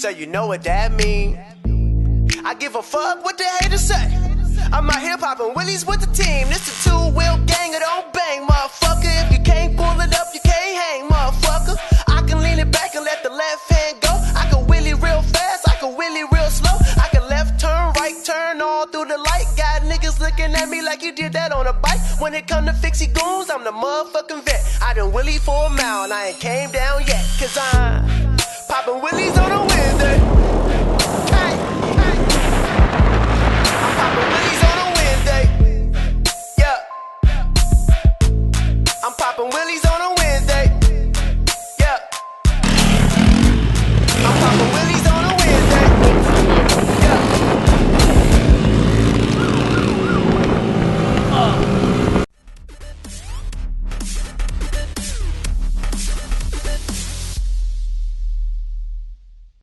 so you know what that mean. I give a fuck what the haters say. I'm out here popping wheelies with the team. This a two-wheel gang, it don't bang, motherfucker. If you can't pull it up, you can't hang, motherfucker. I can lean it back and let the left hand go. I can wheelie real fast, I can wheelie real slow. I can left turn, right turn, all through the light. Got niggas looking at me like you did that on a bike. When it come to fixie goons, I'm the motherfucking vet. I done wheelie for a mile and I ain't came down yet. Cause I'm popping wheelies on a Wednesday. Hey, hey. I'm popping wheelies on a Wednesday. Yeah. I'm popping wheelies.